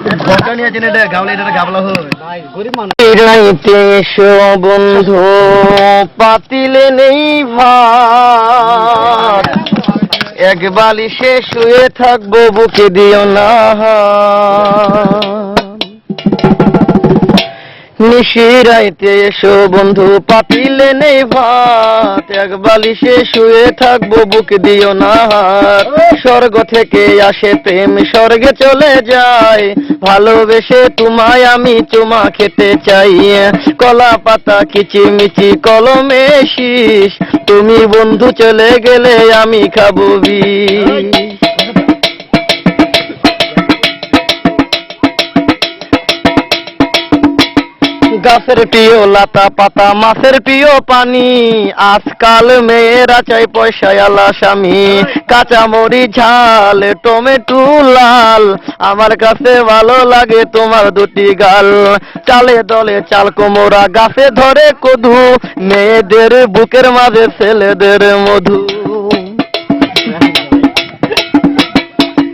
ঘন্টা নিয়ে আছেন এটা গাবলা এটা গাবলা হয় গরিব মানুষ। রাইতে এসো বন্ধু পাতিলে নেই ভাত, এক বালিশে শুয়ে থাকবো বুকে দিও না। নিশিরাইতে এসো বন্ধু পাতিলে নেই ভাত, এক বালিশে শুয়ে থাকবো বুকে দিও না। স্বর্গ থেকে আসে প্রেম স্বর্গে চলে যায়, ভালোবেসে তোমায় আমি চুমা খেতে চাই। কলা পাতা কিচিমিচি কলমে শীষ, তুমি বন্ধু চলে গেলে আমি খাবো বিষ। গাছের প্রিয় লতা পাতা মাছের প্রিয় পানি, আজকাল মেয়েরা চাই পয়সাওয়ালা স্বামী। কাঁচামরিচ ঝাল টমেটো লাল, আমার কাছে ভালো লাগে তোমার দুটি গাল। চালে দলে চাল কোমরা গাছে ধরে কদু, মেয়েদের বুকের মাঝে ছেলেদের মধু।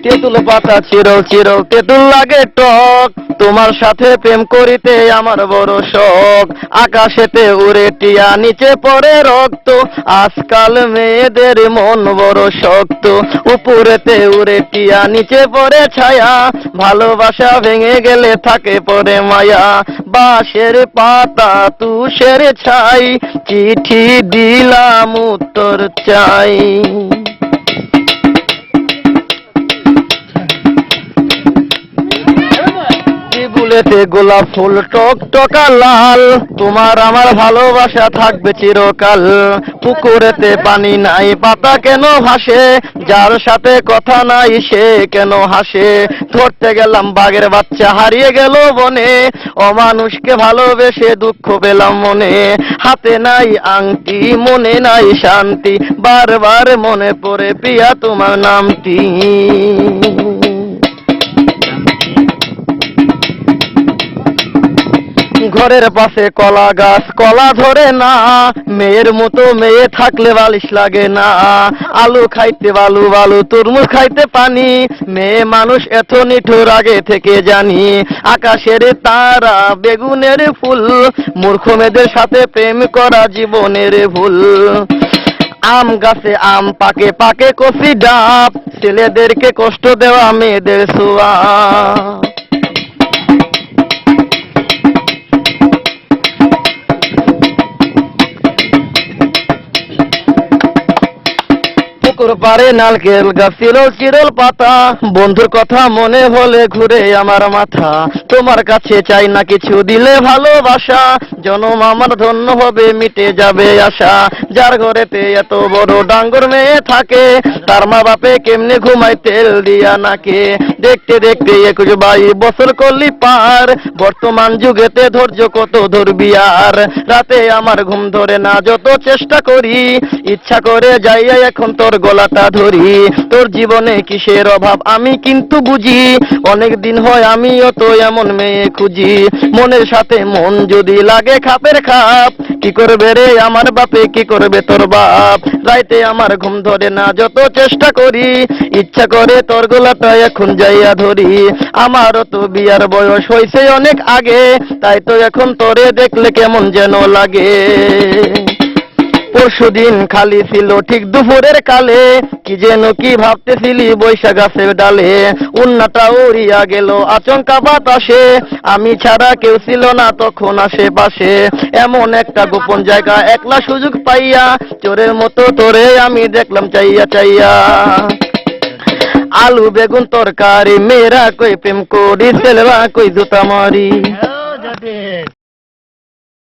তেঁতুল পাতা চিরল চিরল তেঁতুল লাগে টক, তোমার সাথে প্রেম করিতে আমার বড় শখ। আকাশেতে উড়ে টিয়া নিচে পড়ে রক্ত, আজকাল মেয়েদের মন বড় শক্ত। উপরেতে উড়ে টিয়া নিচে পড়ে ছায়া, ভালোবাসা ভেঙে গেলে থাকে পড়ে মায়া। বাঁশের পাতা তুষের ছাই, চিঠি দিলাম উত্তর চাই। ফুলেতে গোলাপ ফুল টক টকা লাল, তোমার আমার ভালোবাসা থাকবে চিরকাল। পুকুরেতে পানি নাই পাতা কেন ভাসে, যার সাথে কথা নাই সে কেন হাসে। ধরতে গেলাম বাঘের বাচ্চা হারিয়ে গেল বনে, অমানুষকে ভালোবেসে দুঃখ পেলাম মনে। হাতে নাই আংটি মনে নাই শান্তি, বারবার মনে পড়ে প্রিয়া তোমার নামটি। ঘরের পাশে কলা গাছ কলা ধরে না, মেয়ের মতো মেয়ে থাকলে বালিশ লাগে না। আলু খাইতে বালু বালু তরমুজ খাইতে পানি, মেয়ে মানুষ এত নিঠুর আগে থেকে জানি। আকাশের তারা বেগুনের ফুল, মূর্খ মেয়েদের সাথে প্রেম করা জীবনের ভুল। আম গাছে আম পাকে পাকে কচি ডাব, ছেলেদেরকে কষ্ট দেওয়া মেয়েদের ছোঁয়া। পুকুর পাড়ে নারকেল গাছ চিরল চিরল পাতা, বন্ধুর কথা মনে হলে ঘুরে আমার মাথা। তোমার কাছে চাই না কিছু দিলে ভালোবাসা, জনম আমার ধন্য হবে মিটে যাবে আশা। যার ঘরেতে এত বড় ডাঙ্গর মেয়ে থাকে, তার মা বাপে কেমনে ঘুমায় তেল দিয়া নাকে। দেখতে দেখতে 21-22 বছর করলি পার, বর্তমান যুগেতে ধৈর্য কত ধরবি আর। রাতে আমার ঘুম ধরে না যত চেষ্টা করি, ইচ্ছা করে যাইয়া এখন তোর গলাটা ধরি। তোর জীবনে কিসের অভাব আমি কিন্তু বুঝি, অনেক দিন হয় আমিও তো এমন মেয়ে খুঁজি। মনের সাথে মন যদি লাগে খাপের খাপ, কি করবে রে আমার বাপে কি করবে তোর বাপ। রাইতে আমার ঘুম ধরে না যত চেষ্টা করি, ইচ্ছা করে তোর গলাটা এখন যাইয়া ধরি। আমারও তো বিয়ার বয়স হয়েছে অনেক আগে, তাই তো এখন তোরে দেখলে কেমন যেন লাগে। পরশুদিন খালি ছিল ঠিক দুপুরের কালে, কি যেন কি ভাবতেছিলি বৈশাখ গাছের ডালে। উন্নাটা উড়িয়া গেল আচমকা বাতাসে, আমি ছাড়া কেউ ছিল না তখন আশেপাশে। এমন একটা গোপন জায়গা একলা সুযোগ পাইয়া, চোরের মতো তোরে আমি দেখলাম চাইয়া চাইয়া। আলু বেগুন তরকারি মেয়েরা কই প্রেম করি, ছেলেরা কই জুতা মারি।